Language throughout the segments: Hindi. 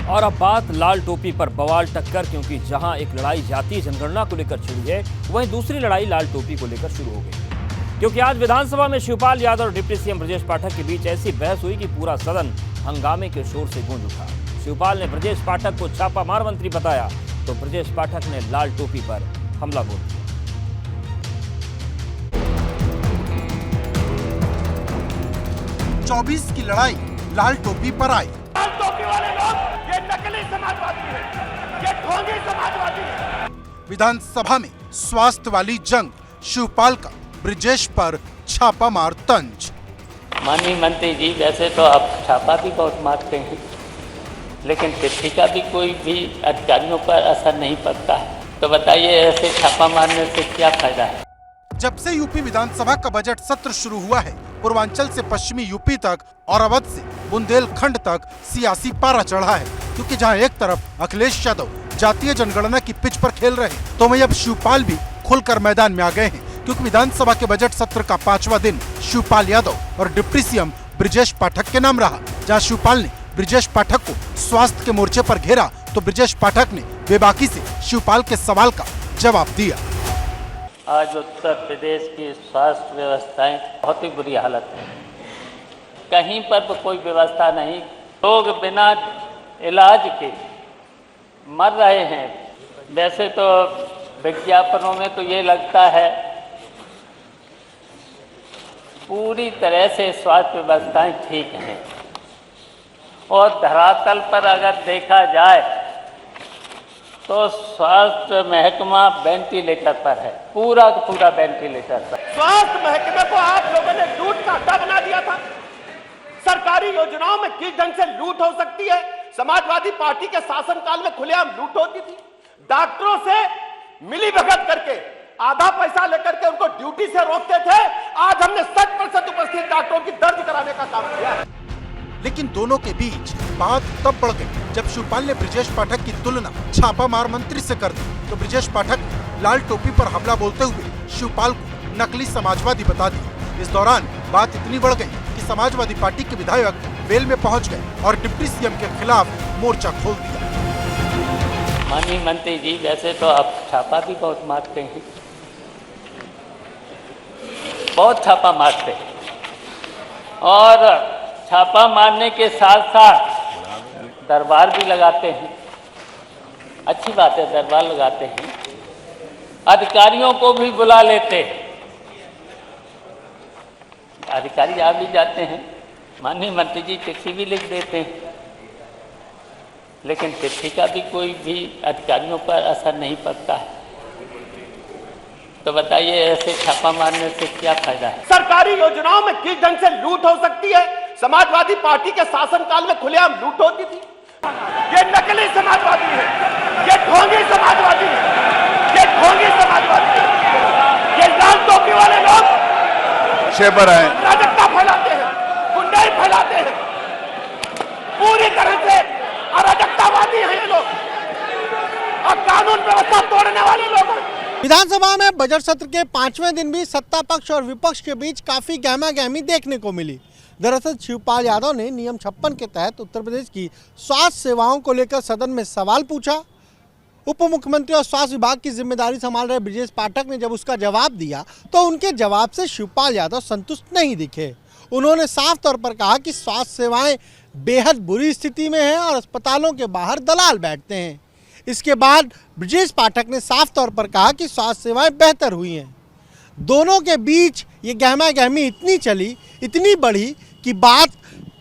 और अब बात लाल टोपी पर बवाल टक्कर, क्योंकि जहां एक लड़ाई जातीय जनगणना को लेकर छिड़ी है, वहीं दूसरी लड़ाई लाल टोपी को लेकर शुरू हो गई। क्योंकि आज विधानसभा में शिवपाल यादव और डिप्टी सीएम ब्रजेश पाठक के बीच ऐसी बहस हुई कि पूरा सदन हंगामे के शोर से गूंज उठा। शिवपाल ने ब्रजेश पाठक को छापामार मंत्री बताया तो ब्रजेश पाठक ने लाल टोपी पर हमला बोल दिया। 24 की लड़ाई लाल टोपी पर आई। लाल टोपी वाले लोग ये नकली समाजवादी हैं, ये ढोंगी समाजवादी हैं। विधानसभा में स्वास्थ्य वाली जंग, शिवपाल का ब्रजेश पर छापामार तंज। माननीय मंत्री जी, वैसे तो आप छापा भी बहुत मारते हैं, लेकिन तिथि का भी कोई भी अधिकारियों पर असर नहीं पड़ता है, तो बताइए ऐसे छापा मारने से क्या फायदा है। जब से यूपी विधानसभा का बजट सत्र शुरू हुआ है, पूर्वांचल से पश्चिमी यूपी तक और अवध से बुंदेलखंड तक सियासी पारा चढ़ा है। क्योंकि जहां एक तरफ अखिलेश यादव जातीय जनगणना की पिच पर खेल रहे हैं, तो वहीं अब शिवपाल भी खुलकर मैदान में आ गए हैं। क्योंकि विधानसभा के बजट सत्र का 5वां दिन शिवपाल यादव और डिप्टी सीएम ब्रजेश पाठक के नाम रहा। जहाँ शिवपाल ने ब्रजेश पाठक को स्वास्थ्य के मोर्चे पर घेरा, तो ब्रजेश पाठक ने बेबाकी से शिवपाल के सवाल का जवाब दिया। आज उत्तर प्रदेश की स्वास्थ्य व्यवस्थाएं बहुत ही बुरी हालत है, कहीं पर कोई व्यवस्था नहीं। लोग बिना इलाज के मर रहे हैं। वैसे तो विज्ञापनों में तो ये लगता है पूरी तरह से स्वास्थ्य व्यवस्थाएं ठीक हैं, और धरातल पर अगर देखा जाए तो स्वास्थ्य महकमा वेंटिलेटर पर है, पूरा का पूरा वेंटिलेटर पर। स्वास्थ्य महकमे को आप लोगों ने लूट का अड्डा बना दिया था। सरकारी योजनाओं में किस ढंग से लूट हो सकती है, समाजवादी पार्टी के शासनकाल में खुलेआम लूट होती थी। डॉक्टरों से मिली भगत करके आधा पैसा लेकर के उनको ड्यूटी से रोकते थे। आज हमने 100% उपस्थित डॉक्टरों की दर्ज कराने का काम किया है। लेकिन दोनों के बीच बात तब बढ़ गई जब शिवपाल ने ब्रजेश पाठक की तुलना छापामार मंत्री से कर दी, तो ब्रजेश पाठक ने लाल टोपी पर हमला बोलते हुए शिवपाल को नकली समाजवादी बता दिया। इस दौरान बात इतनी बढ़ गई कि समाजवादी पार्टी के विधायक वेल में पहुंच गए और डिप्टी सीएम के खिलाफ मोर्चा खोल दिया। माननीय मंत्री जी, वैसे तो आप छापा भी बहुत मारते हैं, बहुत छापा मारते हैं, और छापा मारने के साथ साथ दरबार भी लगाते हैं। अच्छी बात है, दरबार लगाते हैं, अधिकारियों को भी बुला लेते हैं, अधिकारी आ भी जाते हैं। माननीय मंत्री जी चिट्ठी भी लिख देते हैं, लेकिन चिट्ठी का भी कोई भी अधिकारियों पर असर नहीं पड़ता है, तो बताइए ऐसे छापा मारने से क्या फायदा है। सरकारी योजनाओं में किस ढंग से लूट हो सकती है, समाजवादी पार्टी के शासनकाल में खुलेआम लूट होती थी। ये नकली समाजवादी है, ये ढोंगी समाजवादी है, ये ढोंगी समाजवादी है। ये लाल टोपी वाले लोग शेबर है, अराजकता फैलाते हैं, गुंडाई फैलाते हैं, पूरी तरह से अराजकतावादी हैं ये लोग, और कानून व्यवस्था तोड़ने वाले लोग हैं। विधानसभा में बजट सत्र के 5वें दिन भी सत्ता पक्ष और विपक्ष के बीच काफी गहमागहमी देखने को मिली। दरअसल शिवपाल यादव ने नियम 56 के तहत उत्तर प्रदेश की स्वास्थ्य सेवाओं को लेकर सदन में सवाल पूछा। उप मुख्यमंत्री और स्वास्थ्य विभाग की जिम्मेदारी संभाल रहे ब्रजेश पाठक ने जब उसका जवाब दिया, तो उनके जवाब से शिवपाल यादव संतुष्ट नहीं दिखे। उन्होंने साफ तौर पर कहा कि स्वास्थ्य सेवाएं बेहद बुरी स्थिति में हैं और अस्पतालों के बाहर दलाल बैठते हैं। इसके बाद ब्रजेश पाठक ने साफ तौर पर कहा कि स्वास्थ्य सेवाएं बेहतर हुई हैं। दोनों के बीच ये गहमागहमी इतनी चली, इतनी बढ़ी कि बात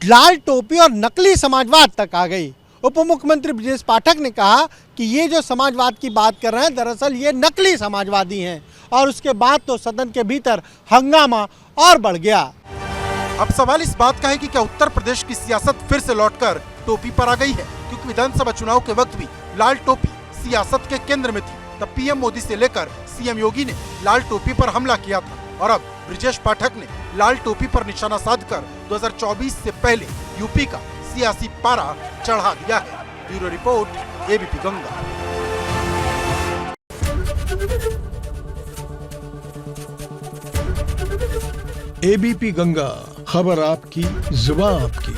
लाल टोपी और नकली समाजवाद तक आ गई। उप मुख्यमंत्री ब्रजेश पाठक ने कहा कि ये जो समाजवाद की बात कर रहे हैं, दरअसल ये नकली समाजवादी हैं, और उसके बाद तो सदन के भीतर हंगामा और बढ़ गया। अब सवाल इस बात का है कि क्या उत्तर प्रदेश की सियासत फिर से लौटकर टोपी पर आ गई है, क्योंकि विधानसभा चुनाव के वक्त भी लाल टोपी सियासत के केंद्र में थी। तब पीएम मोदी से लेकर सीएम योगी ने लाल टोपी पर हमला किया था, और अब ब्रजेश पाठक ने लाल टोपी पर निशाना साधकर 2024 से पहले यूपी का सियासी पारा चढ़ा दिया है। Bureau report, ABP Ganga. ABP Ganga, खबर आपकी, जुबान आपकी।